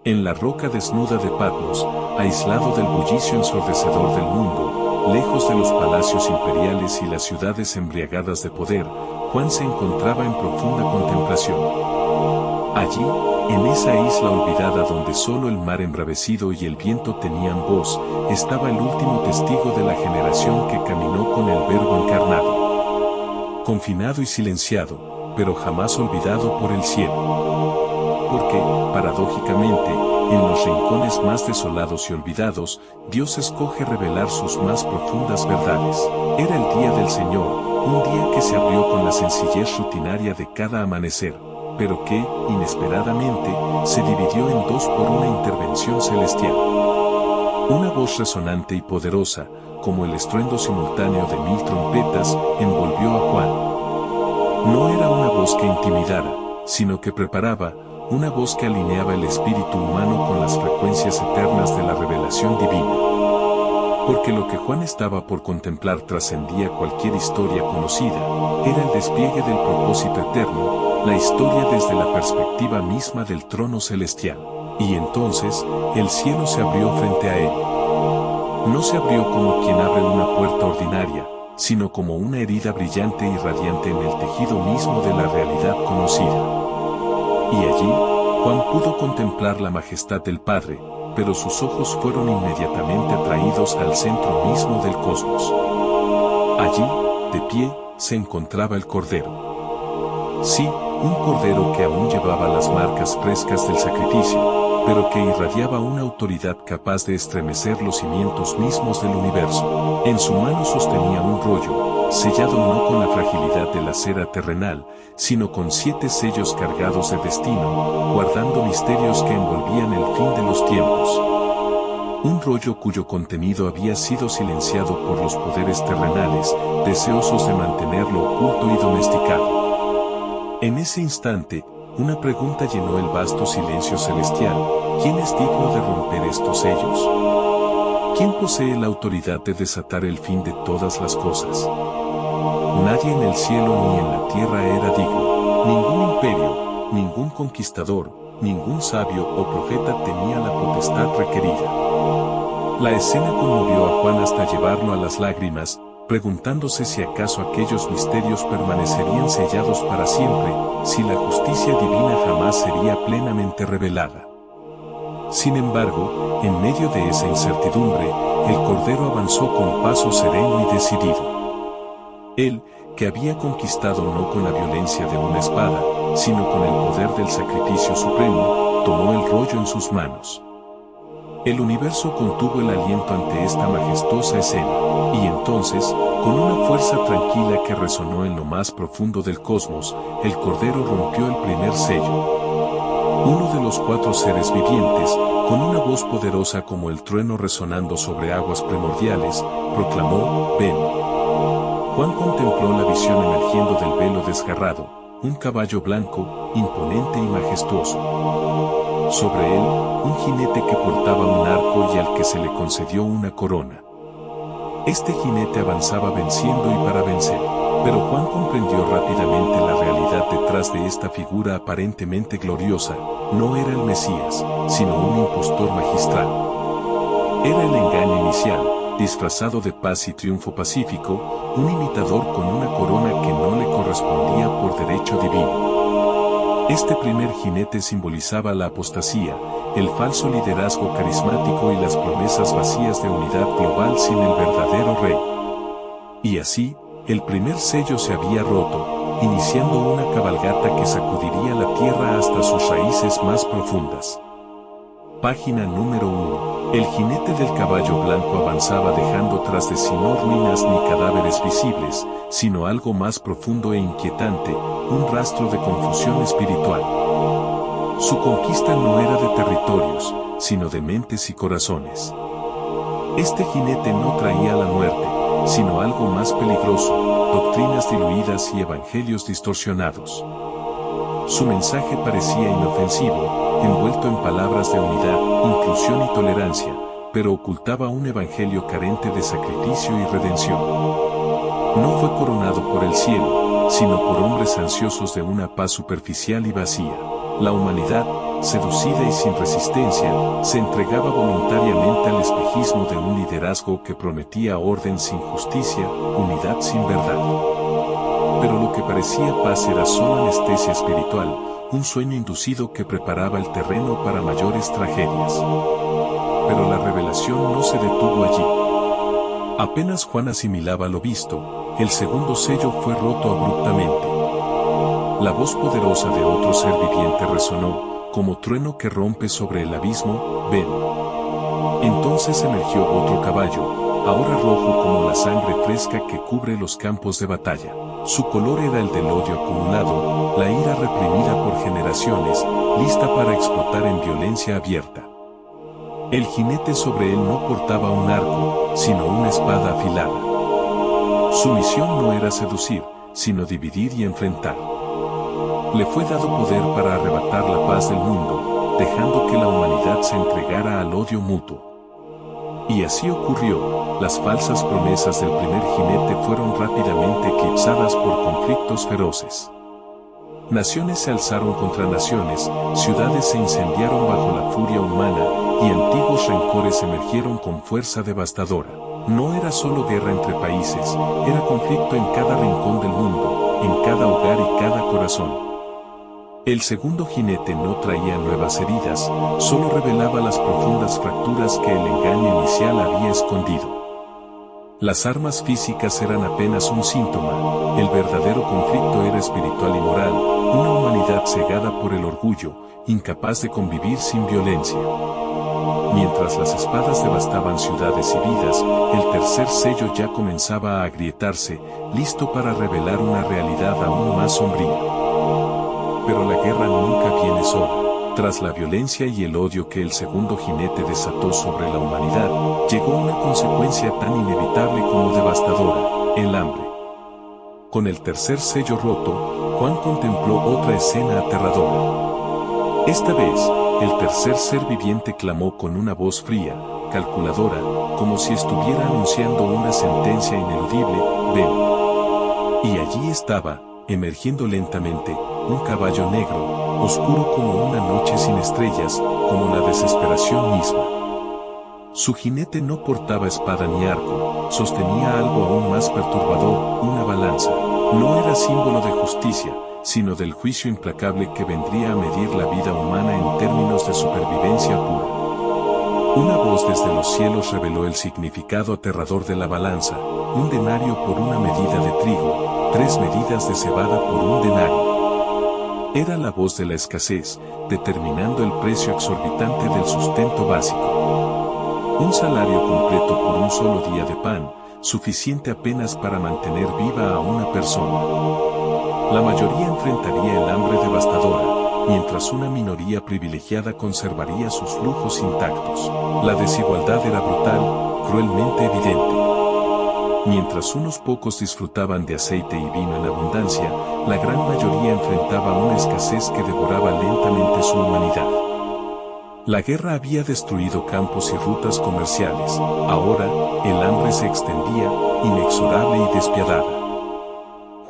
En la roca desnuda de Patmos, aislado del bullicio ensordecedor del mundo, lejos de los palacios imperiales y las ciudades embriagadas de poder, Juan se encontraba en profunda contemplación. Allí, en esa isla olvidada donde solo el mar embravecido y el viento tenían voz, estaba el último testigo de la generación que caminó con el Verbo encarnado. Confinado y silenciado, pero jamás olvidado por el cielo. Porque, paradójicamente, en los rincones más desolados y olvidados, Dios escoge revelar sus más profundas verdades. Era el día del Señor, un día que se abrió con la sencillez rutinaria de cada amanecer, pero que, inesperadamente, se dividió en dos por una intervención celestial. Una voz resonante y poderosa, como el estruendo simultáneo de 1000 trompetas, envolvió a Juan. No era una voz que intimidara, sino que preparaba, una voz que alineaba el espíritu humano con las frecuencias eternas de la revelación divina. Porque lo que Juan estaba por contemplar trascendía cualquier historia conocida, era el despliegue del propósito eterno, la historia desde la perspectiva misma del trono celestial. Y entonces, el cielo se abrió frente a él. No se abrió como quien abre una puerta ordinaria, sino como una herida brillante y radiante en el tejido mismo de la realidad conocida. Y allí, Juan pudo contemplar la majestad del Padre, pero sus ojos fueron inmediatamente atraídos al centro mismo del cosmos. Allí, de pie, se encontraba el Cordero. Sí, un Cordero que aún llevaba las marcas frescas del sacrificio, pero que irradiaba una autoridad capaz de estremecer los cimientos mismos del universo. En su mano sostenía un rollo, sellado no con la fragilidad de la cera terrenal, sino con 7 sellos cargados de destino, guardando misterios que envolvían el fin de los tiempos. Un rollo cuyo contenido había sido silenciado por los poderes terrenales, deseosos de mantenerlo oculto y domesticado. En ese instante, una pregunta llenó el vasto silencio celestial: ¿quién es digno de romper estos sellos? ¿Quién posee la autoridad de desatar el fin de todas las cosas? Nadie en el cielo ni en la tierra era digno, ningún imperio, ningún conquistador, ningún sabio o profeta tenía la potestad requerida. La escena conmovió a Juan hasta llevarlo a las lágrimas, preguntándose si acaso aquellos misterios permanecerían sellados para siempre, si la justicia divina jamás sería plenamente revelada. Sin embargo, en medio de esa incertidumbre, el Cordero avanzó con paso sereno y decidido. Él, que había conquistado no con la violencia de una espada, sino con el poder del sacrificio supremo, tomó el rollo en sus manos. El universo contuvo el aliento ante esta majestuosa escena, y entonces, con una fuerza tranquila que resonó en lo más profundo del cosmos, el Cordero rompió el primer sello. Uno de los 4 seres vivientes, con una voz poderosa como el trueno resonando sobre aguas primordiales, proclamó: «Ven». Juan contempló la visión emergiendo del velo desgarrado, un caballo blanco, imponente y majestuoso. Sobre él, un jinete que portaba un arco y al que se le concedió una corona. Este jinete avanzaba venciendo y para vencer, pero Juan comprendió rápidamente la realidad detrás de esta figura aparentemente gloriosa. No era el Mesías, sino un impostor magistral. Era el engaño inicial, disfrazado de paz y triunfo pacífico, un imitador con una corona que no le correspondía por derecho divino. Este primer jinete simbolizaba la apostasía, el falso liderazgo carismático y las promesas vacías de unidad global sin el verdadero rey. Y así, el primer sello se había roto, iniciando una cabalgata que sacudiría la tierra hasta sus raíces más profundas. Página número 1. El jinete del caballo blanco avanzaba dejando tras de sí no ruinas ni cadáveres visibles, sino algo más profundo e inquietante, un rastro de confusión espiritual. Su conquista no era de territorios, sino de mentes y corazones. Este jinete no traía la muerte, sino algo más peligroso, doctrinas diluidas y evangelios distorsionados. Su mensaje parecía inofensivo, envuelto en palabras de unidad, inclusión y tolerancia, pero ocultaba un evangelio carente de sacrificio y redención. No fue coronado por el cielo, sino por hombres ansiosos de una paz superficial y vacía. La humanidad, seducida y sin resistencia, se entregaba voluntariamente al espejismo de un liderazgo que prometía orden sin justicia, unidad sin verdad. Pero lo que parecía paz era solo anestesia espiritual, un sueño inducido que preparaba el terreno para mayores tragedias. Pero la revelación no se detuvo allí. Apenas Juan asimilaba lo visto, el segundo sello fue roto abruptamente. La voz poderosa de otro ser viviente resonó, como trueno que rompe sobre el abismo, ven. Entonces emergió otro caballo, ahora rojo como la sangre fresca que cubre los campos de batalla. Su color era el del odio acumulado, la ira reprimida por generaciones, lista para explotar en violencia abierta. El jinete sobre él no portaba un arco, sino una espada afilada. Su misión no era seducir, sino dividir y enfrentar. Le fue dado poder para arrebatar la paz del mundo, dejando que la humanidad se entregara al odio mutuo. Y así ocurrió, las falsas promesas del primer jinete fueron rápidamente eclipsadas por conflictos feroces. Naciones se alzaron contra naciones, ciudades se incendiaron bajo la furia humana, y antiguos rencores emergieron con fuerza devastadora. No era solo guerra entre países, era conflicto en cada rincón del mundo, en cada hogar y cada corazón. El segundo jinete no traía nuevas heridas, solo revelaba las profundas fracturas que el engaño inicial había escondido. Las armas físicas eran apenas un síntoma, el verdadero conflicto era espiritual y moral, una humanidad cegada por el orgullo, incapaz de convivir sin violencia. Mientras las espadas devastaban ciudades y vidas, el tercer sello ya comenzaba a agrietarse, listo para revelar una realidad aún más sombría. Pero la guerra nunca viene sola. Tras la violencia y el odio que el segundo jinete desató sobre la humanidad, llegó una consecuencia tan inevitable como devastadora, el hambre. Con el tercer sello roto, Juan contempló otra escena aterradora. Esta vez, el tercer ser viviente clamó con una voz fría, calculadora, como si estuviera anunciando una sentencia ineludible, ven. Y allí estaba, emergiendo lentamente, un caballo negro, oscuro como una noche sin estrellas, como la desesperación misma. Su jinete no portaba espada ni arco, sostenía algo aún más perturbador, una balanza. No era símbolo de justicia, sino del juicio implacable que vendría a medir la vida humana en términos de supervivencia pura. Una voz desde los cielos reveló el significado aterrador de la balanza, un denario por una medida de trigo, 3 medidas de cebada por un denario. Era la voz de la escasez, determinando el precio exorbitante del sustento básico. Un salario completo por un solo día de pan, suficiente apenas para mantener viva a una persona. La mayoría enfrentaría el hambre devastadora, mientras una minoría privilegiada conservaría sus lujos intactos. La desigualdad era brutal, cruelmente evidente. Mientras unos pocos disfrutaban de aceite y vino en abundancia, la gran mayoría enfrentaba una escasez que devoraba lentamente su humanidad. La guerra había destruido campos y rutas comerciales, ahora, el hambre se extendía, inexorable y despiadada.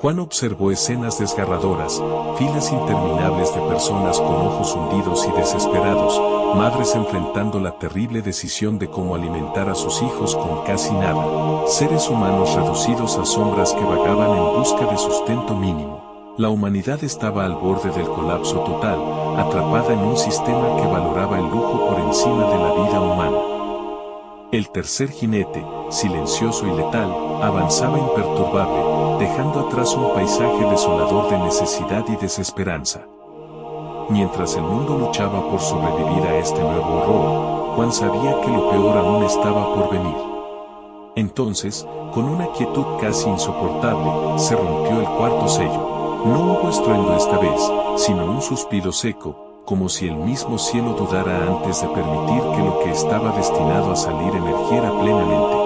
Juan observó escenas desgarradoras, filas interminables de personas con ojos hundidos y desesperados, madres enfrentando la terrible decisión de cómo alimentar a sus hijos con casi nada, seres humanos reducidos a sombras que vagaban en busca de sustento mínimo. La humanidad estaba al borde del colapso total, atrapada en un sistema que valoraba el lujo por encima de la vida humana. El tercer jinete, silencioso y letal, avanzaba imperturbable, dejando atrás un paisaje desolador de necesidad y desesperanza. Mientras el mundo luchaba por sobrevivir a este nuevo horror, Juan sabía que lo peor aún estaba por venir. Entonces, con una quietud casi insoportable, se rompió el cuarto sello. No hubo estruendo esta vez, sino un suspiro seco, como si el mismo cielo dudara antes de permitir que lo que estaba destinado a salir emergiera plenamente.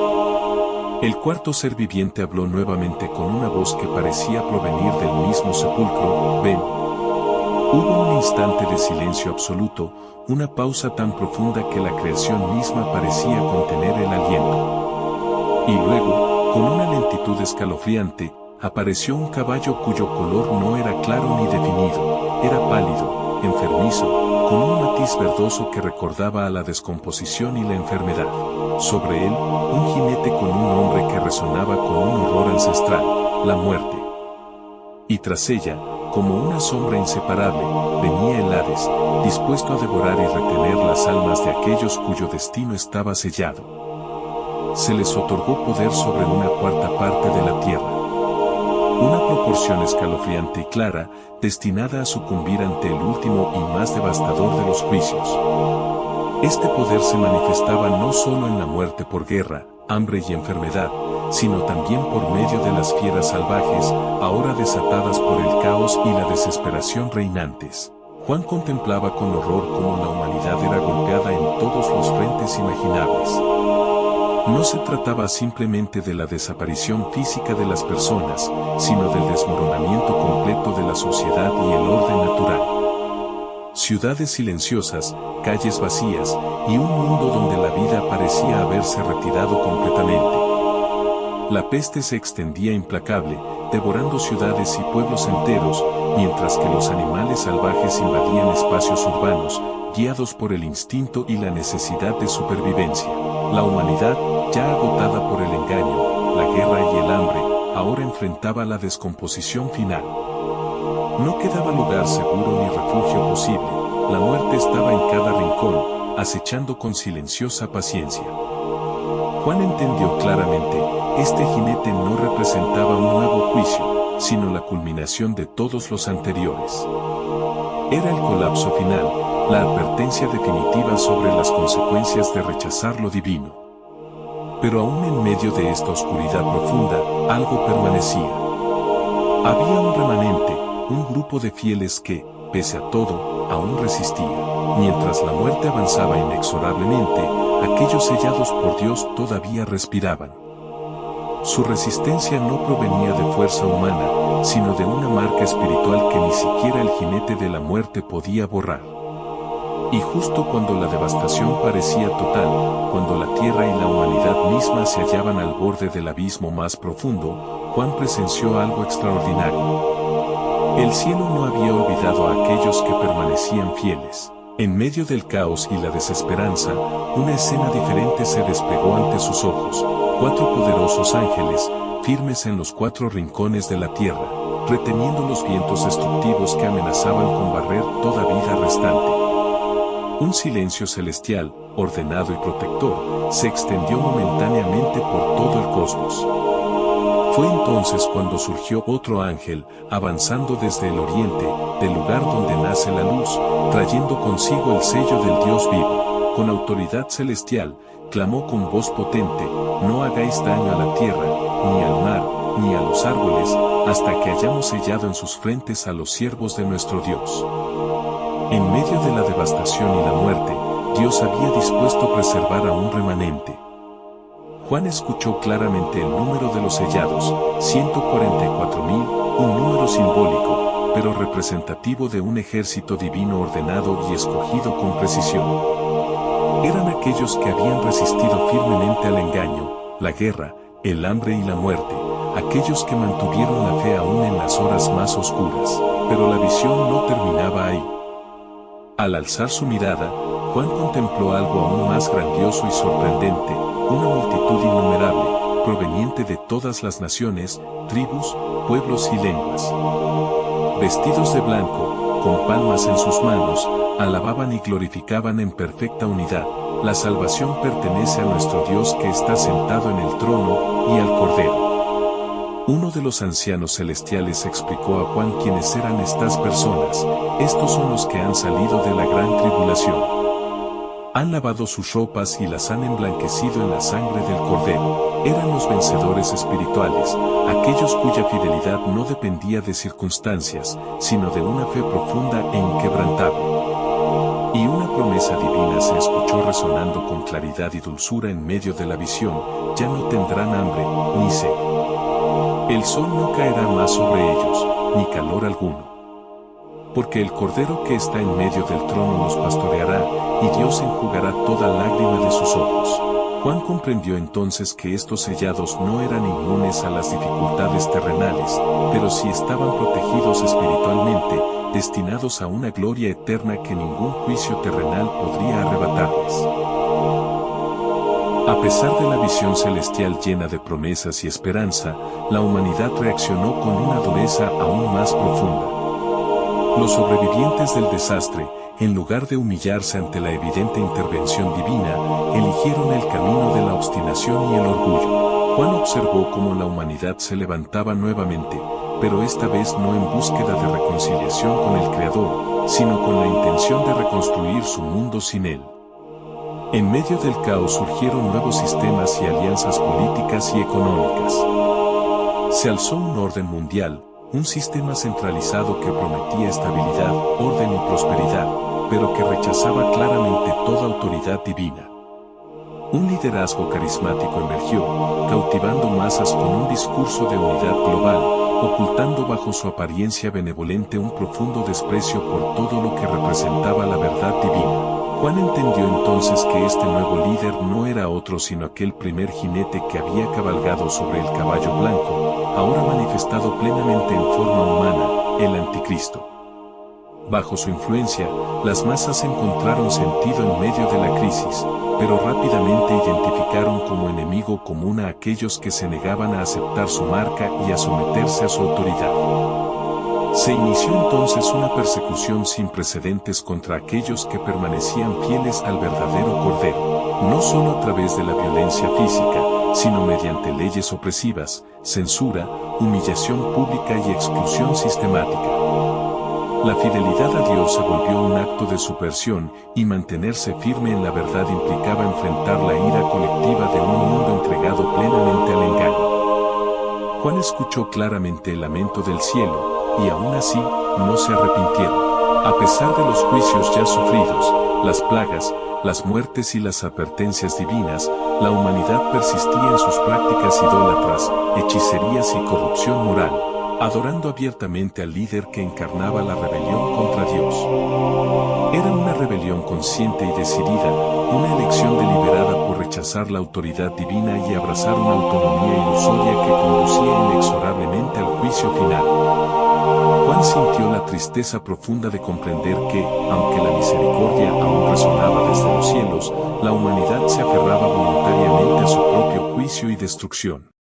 El cuarto ser viviente habló nuevamente con una voz que parecía provenir del mismo sepulcro, ven. Hubo un instante de silencio absoluto, una pausa tan profunda que la creación misma parecía contener el aliento. Y luego, con una lentitud escalofriante, apareció un caballo cuyo color no era claro ni definido, era pálido, enfermizo, con un matiz verdoso que recordaba a la descomposición y la enfermedad. Sobre él, un jinete con un nombre que resonaba con un horror ancestral, la muerte. Y tras ella, como una sombra inseparable, venía el Hades, dispuesto a devorar y retener las almas de aquellos cuyo destino estaba sellado. Se les otorgó poder sobre una cuarta parte de la tierra. Una proporción escalofriante y clara, destinada a sucumbir ante el último y más devastador de los juicios. Este poder se manifestaba no solo en la muerte por guerra, hambre y enfermedad, sino también por medio de las fieras salvajes, ahora desatadas por el caos y la desesperación reinantes. Juan contemplaba con horror cómo la humanidad era golpeada en todos los frentes imaginables. No se trataba simplemente de la desaparición física de las personas, sino del desmoronamiento completo de la sociedad y el orden natural. Ciudades silenciosas, calles vacías, y un mundo donde la vida parecía haberse retirado completamente. La peste se extendía implacable, devorando ciudades y pueblos enteros, mientras que los animales salvajes invadían espacios urbanos, guiados por el instinto y la necesidad de supervivencia. La humanidad, ya agotada por el engaño, la guerra y el hambre, ahora enfrentaba la descomposición final. No quedaba lugar seguro ni refugio posible, la muerte estaba en cada rincón, acechando con silenciosa paciencia. Juan entendió claramente, este jinete no representaba un nuevo juicio, sino la culminación de todos los anteriores. Era el colapso final, la advertencia definitiva sobre las consecuencias de rechazar lo divino. Pero aún en medio de esta oscuridad profunda, algo permanecía. Había un remanente, un grupo de fieles que, pese a todo, aún resistía. Mientras la muerte avanzaba inexorablemente, aquellos sellados por Dios todavía respiraban. Su resistencia no provenía de fuerza humana, sino de una marca espiritual que ni siquiera el jinete de la muerte podía borrar. Y justo cuando la devastación parecía total, cuando la tierra y la humanidad misma se hallaban al borde del abismo más profundo, Juan presenció algo extraordinario. El cielo no había olvidado a aquellos que permanecían fieles. En medio del caos y la desesperanza, una escena diferente se desplegó ante sus ojos. 4 poderosos ángeles, firmes en los 4 rincones de la tierra, reteniendo los vientos destructivos que amenazaban con barrer toda vida restante. Un silencio celestial, ordenado y protector, se extendió momentáneamente por todo el cosmos. Fue entonces cuando surgió otro ángel, avanzando desde el oriente, del lugar donde nace la luz, trayendo consigo el sello del Dios vivo. Con autoridad celestial, clamó con voz potente: no hagáis daño a la tierra, ni al mar, ni a los árboles, hasta que hayamos sellado en sus frentes a los siervos de nuestro Dios. En medio de la devastación y la muerte, Dios había dispuesto preservar a un remanente. Juan escuchó claramente el número de los sellados, 144.000, un número simbólico, pero representativo de un ejército divino ordenado y escogido con precisión. Eran aquellos que habían resistido firmemente al engaño, la guerra, el hambre y la muerte, aquellos que mantuvieron la fe aún en las horas más oscuras, pero la visión no terminaba ahí. Al alzar su mirada, Juan contempló algo aún más grandioso y sorprendente, una multitud innumerable, proveniente de todas las naciones, tribus, pueblos y lenguas. Vestidos de blanco, con palmas en sus manos, alababan y glorificaban en perfecta unidad: la salvación pertenece a nuestro Dios que está sentado en el trono, y al Cordero. Uno de los ancianos celestiales explicó a Juan quiénes eran estas personas: estos son los que han salido de la gran tribulación. Han lavado sus ropas y las han emblanquecido en la sangre del Cordero. Eran los vencedores espirituales, aquellos cuya fidelidad no dependía de circunstancias, sino de una fe profunda e inquebrantable. Y una promesa divina se escuchó resonando con claridad y dulzura en medio de la visión: ya no tendrán hambre, ni sed. El sol no caerá más sobre ellos, ni calor alguno. Porque el Cordero que está en medio del trono los pastoreará, y Dios enjugará toda lágrima de sus ojos. Juan comprendió entonces que estos sellados no eran inmunes a las dificultades terrenales, pero sí estaban protegidos espiritualmente, destinados a una gloria eterna que ningún juicio terrenal podría arrebatarles. A pesar de la visión celestial llena de promesas y esperanza, la humanidad reaccionó con una dureza aún más profunda. Los sobrevivientes del desastre, en lugar de humillarse ante la evidente intervención divina, eligieron el camino de la obstinación y el orgullo. Juan observó cómo la humanidad se levantaba nuevamente, pero esta vez no en búsqueda de reconciliación con el Creador, sino con la intención de reconstruir su mundo sin él. En medio del caos surgieron nuevos sistemas y alianzas políticas y económicas. Se alzó un orden mundial, un sistema centralizado que prometía estabilidad, orden y prosperidad, pero que rechazaba claramente toda autoridad divina. Un liderazgo carismático emergió, cautivando masas con un discurso de unidad global, ocultando bajo su apariencia benevolente un profundo desprecio por todo lo que representaba la verdad divina. Juan entendió entonces que este nuevo líder no era otro sino aquel primer jinete que había cabalgado sobre el caballo blanco, ahora manifestado plenamente en forma humana, el Anticristo. Bajo su influencia, las masas encontraron sentido en medio de la crisis, pero rápidamente identificaron como enemigo común a aquellos que se negaban a aceptar su marca y a someterse a su autoridad. Se inició entonces una persecución sin precedentes contra aquellos que permanecían fieles al verdadero Cordero, no solo a través de la violencia física, sino mediante leyes opresivas, censura, humillación pública y exclusión sistemática. La fidelidad a Dios se volvió un acto de subversión, y mantenerse firme en la verdad implicaba enfrentar la ira colectiva de un mundo entregado plenamente al engaño. Juan escuchó claramente el lamento del cielo, y aún así, no se arrepintieron. A pesar de los juicios ya sufridos, las plagas, las muertes y las advertencias divinas, la humanidad persistía en sus prácticas idólatras, hechicerías y corrupción moral, adorando abiertamente al líder que encarnaba la rebelión contra Dios. Era una rebelión consciente y decidida, una elección deliberada por rechazar la autoridad divina y abrazar una autonomía ilusoria que conducía inexorablemente al juicio final. Juan sintió la tristeza profunda de comprender que, aunque la misericordia aún resonaba desde los cielos, la humanidad se aferraba voluntariamente a su propio juicio y destrucción.